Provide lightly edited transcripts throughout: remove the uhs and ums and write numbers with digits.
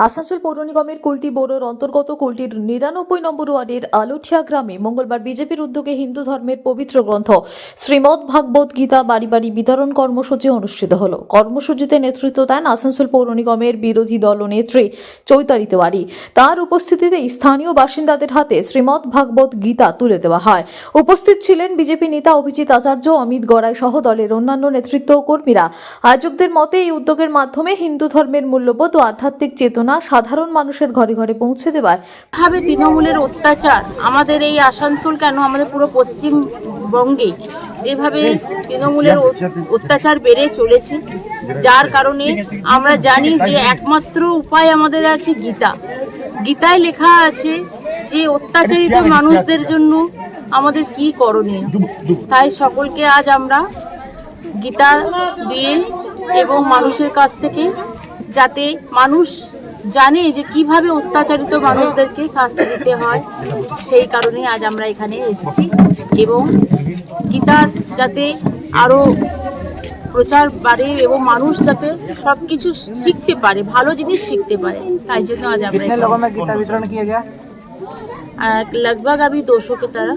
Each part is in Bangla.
আসানসোল পৌর নিগমের কুলটি বড়োর অন্তর্গত কুলটির ৯৯ নম্বর ওয়ার্ডের আলোঠিয়া গ্রামে মঙ্গলবার বিজেপির উদ্যোগে হিন্দু ধর্মের পবিত্র গ্রন্থ শ্রীমদ্ ভাগবত গীতা বাড়ি বাড়ি বিতরণ কর্মসূচি অনুষ্ঠিত হল। কর্মসূচিতে নেতৃত্ব দেন আসানসোল পৌর নিগমের বিরোধী দলনেত্রী চৈতালি তেওয়ারি। তার উপস্থিতিতে স্থানীয় বাসিন্দাদের হাতে শ্রীমদ্ ভাগবত গীতা তুলে দেওয়া হয়। উপস্থিত ছিলেন বিজেপি নেতা অভিজিৎ আচার্য, অমিত গড়াই সহ দলের অন্যান্য নেতৃত্ব ও কর্মীরা। আয়োজকদের মতে এই উদ্যোগের মাধ্যমে হিন্দু ধর্মের মূল্যবোধ ও আধ্যাত্মিক চেতনা সাধারণ মানুষের ঘরে ঘরে পৌঁছে দেওয়ায় ভাবে তৃণমূলের অত্যাচার আমাদের এই আসানসোল কেন আমাদের পুরো পশ্চিমবঙ্গে যেভাবে তৃণমূলের অত্যাচার বেড়ে চলেছে, যার কারণে আমরা জানি যে একমাত্র উপায় আমাদের আছে গীতা। গীতায় লেখা আছে যে অত্যাচারিত মানুষদের জন্য আমাদের কি করণীয়। তাই সকলকে আজ আমরা গীতা দিয়ে এবং মানুষের কাছ থেকে যাতে মানুষ জানে যে কিভাবে অত্যাচারিত মানুষদেরকে শাস্তি দিতে হয়, সেই কারণে আজ আমরা এখানে এসেছি এবং গীতার যাতে আরো প্রচার বাড়ে এবং মানুষ যাতে সবকিছু শিখতে পারে, ভালো জিনিস শিখতে পারে, তাই জন্য আজ আমরা गीता वितरण किया गया लगभग अभी 200 के तरह।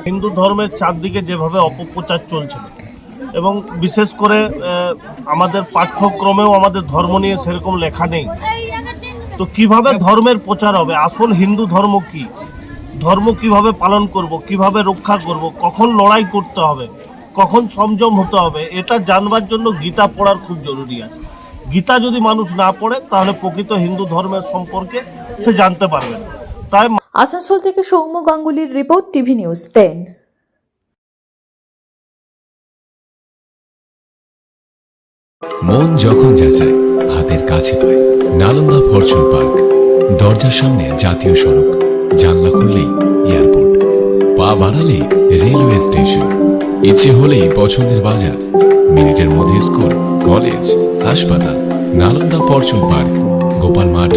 হিন্দু ধর্মের চারদিকে যেভাবে অপপ্রচার চলছিল এবং বিশেষ করে আমাদের পাঠ্যক্রমেও আমাদের ধর্ম নিয়ে সেরকম লেখা নেই, তো কিভাবে ধর্মের প্রচার হবে, আসল হিন্দু ধর্ম কি, ধর্ম কিভাবে পালন করব, কিভাবে রক্ষা করব, কখন লড়াই করতে হবে, কখন সংযম হতে হবে, এটা জানবার জন্য গীতা পড়ার খুব জরুরি আছে। গীতা যদি মানুষ না পড়ে তাহলে প্রকৃত হিন্দু ধর্মের সম্পর্কে সে জানতে পারবে না। তাই আসানসোল থেকে সৌম্য গাঙ্গুলির রিপোর্ট, টিভি নিউজ 10। মন যখন যাচায় হাতের কাছে পায় নালন্দা ফরচুন পার্ক। দরজার সামনে জাতীয় সড়ক, জানলা খুললেই এয়ারপোর্ট, পা বাড়ালে রেলওয়ে স্টেশন, ইচ্ছে হলেই পছন্দের বাজার, মিনিটের মধ্যে স্কুল, কলেজ, হাসপাতাল। নালন্দা ফরচুন পার্ক, গোপাল মাঠ,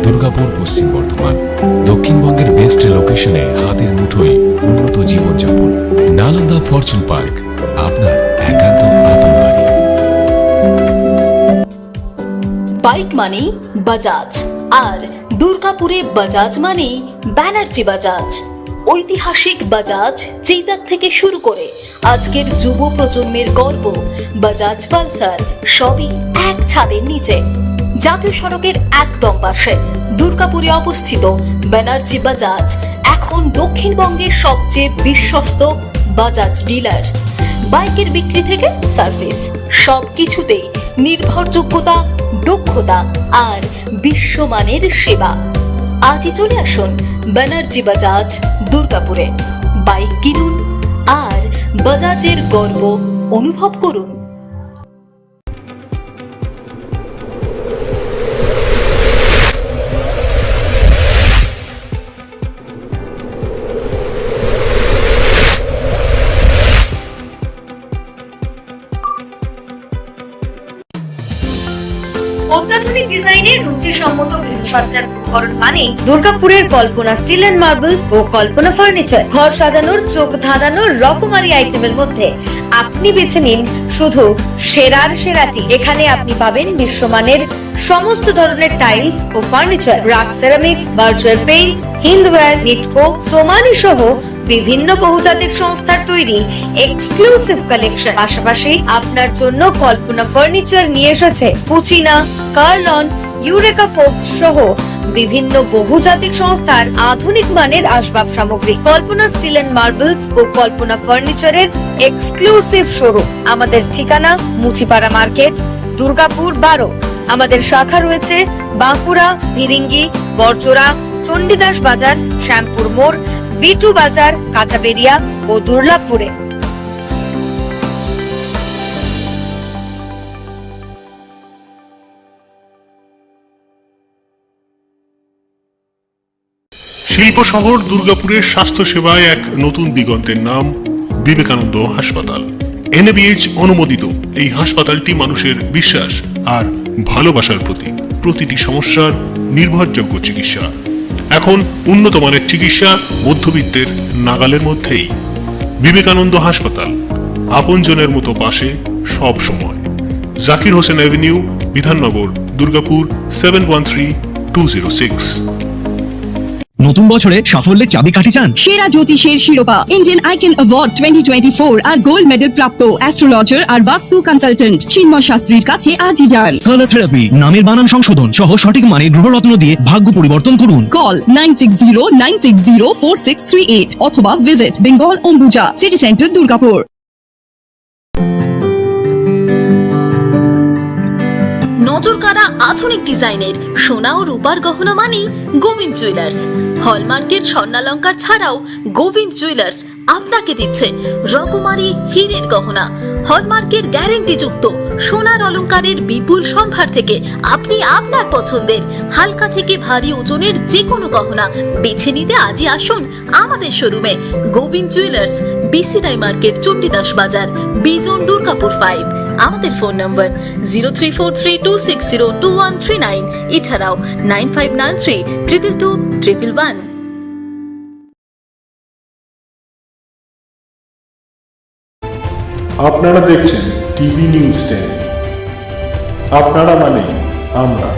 দুর্গাপুর, পশ্চিম বর্ধমান। দক্ষিণবঙ্গের বেস্ট লোকেশনে হাতের মুঠোয় উন্নত জীবনযাপন। নালন্দা ফরচুন পার্ক, আপনার একান্ত আপন বাড়ি। বাইক মানেই বাজাজ, আর দুর্গাপুরে বাজাজ মানেই ব্যানার্জি বাজাজ। ঐতিহাসিক বাজাজ চেতক থেকে শুরু করে আজকের যুব প্রজন্মের গর্ব বাজাজ পালসার, সবই এক ছাদের নিচে। জাতীয় সড়কের একদম পাশে দুর্গাপুরে অবস্থিত ব্যানার্জি বাজাজ এখন দক্ষিণবঙ্গের সবচেয়ে বিশ্বস্ত বাজাজ ডিলার। বাইকের বিক্রি থেকে সার্ভিস, সবকিছুতেই নির্ভরযোগ্যতা, দক্ষতা আর বিশ্বমানের সেবা। আজই চলে আসুন ব্যানার্জি বাজাজ দুর্গাপুরে। বাইক কিনুন আর বাজাজের গর্ব অনুভব করুন। অত্যাধুনিক ডিজাইনের রুচিসম্মত গৃহসজ্জার উপকরণ মানে দুর্গাপুরের কল্পনা স্টিল এন্ড মার্বেলস ও কল্পনা ফার্নিচার। ঘর সাজানোর, চোখ ধাঁধানোর রকমারি আইটেমের মধ্যে আপনি বেছে নিন শুধু সেরার সেরাটি। এখানে আপনি পাবেন বিশ্বমানের সমস্ত ধরনের টাইলস ও furniture, RAK ceramics, virtual paints, Hindware, Nitco, Somany সহ বিভিন্ন বহুজাতিক সংস্থার তৈরি এক্সক্লুসিভ কালেকশন। পাশাপাশি আপনার জন্য কল্পনা ফার্নিচার নিয়ে এসেছে পুচিনা, কার্লন, ইউরেকা ফোর্বস সহ বিভিন্ন বহুজাতিক সংস্থার আধুনিক মানের আসবাব সামগ্রী। কল্পনা স্টিল এন্ড মার্বেলস ও কল্পনা ফার্নিচারের এক্সক্লুসিভ শোরুম। আমাদের ঠিকানা মুচিপাড়া মার্কেট, দুর্গাপুর 12। আমাদের শাখা রয়েছে বাঁকুড়া, ভিরিঙ্গি, বড়জোড়া, চণ্ডীদাস বাজার, শ্যামপুর মোড়, বিটু বাজার, কাটাবেরিয়া ও দুর্লাভপুরে। শিল্প শহর দুর্গাপুরের স্বাস্থ্য সেবায় এক নতুন দিগন্তের নাম বিবেকানন্দ হাসপাতাল। NABH অনুমোদিত এই হাসপাতালটি মানুষের বিশ্বাস আর ভালোবাসার প্রতীক। প্রতিটি সমস্যার নির্ভরযোগ্য চিকিৎসা। এখন উন্নত মানের চিকিৎসা মধ্যবিত্তের নাগালের মধ্যেই। বিবেকানন্দ হাসপাতাল, আপনজনের মতো পাশে সব সময়। জাকির হোসেন অ্যাভিনিউ, বিধাননগর, দুর্গাপুর 713206। নতুন বছরে সাফল্যের চাবিকাঠি চান? সেরা জ্যোতিষের শিরোপা, ইন্ডিয়ান আইকন অ্যাওয়ার্ড 2024 আর গোল্ড মেডেল প্রাপ্ত অ্যাস্ট্রোলজার আর বাস্তু কনসালটেন্ট চিন্ময় শাস্ত্রীর কাছে আজই যান। কালার থেরাপি, নামের বানান সংশোধন সহ সঠিক মানে গ্রহরত্ন দিয়ে ভাগ্য পরিবর্তন করুন। কল 9609604638 অথবা visit Bengal Ambuja, city centre, Durgapur. নজরকাড়া আধুনিক ডিজাইনের সোনা ও রূপার গহনা মানেই গোবিন্দ জুয়েলার্স। হলমার্কের স্বর্ণালঙ্কার ছাড়াও গোবিন্দ জুয়েলার্স আপনাকে দিচ্ছে রকমারি হীরের গহনা। হলমার্কের গ্যারেন্টি যুক্ত সোনার অলংকারের বিপুল সম্ভার থেকে আপনি আপনার পছন্দের হালকা থেকে ভারী ওজনের যে কোনো গহনা বেছে নিতে আজই আসুন আমাদের শোরুমে। Gobinda jewellers, BCI market, Chandidas Bazar, Bijan, Durgapur 5। আমাদের ফোন নম্বর 034326021139, এছাড়াও 9593222111। আপনারা দেখছেন টিভি নিউজ 10। আপনারা মানে আমরা।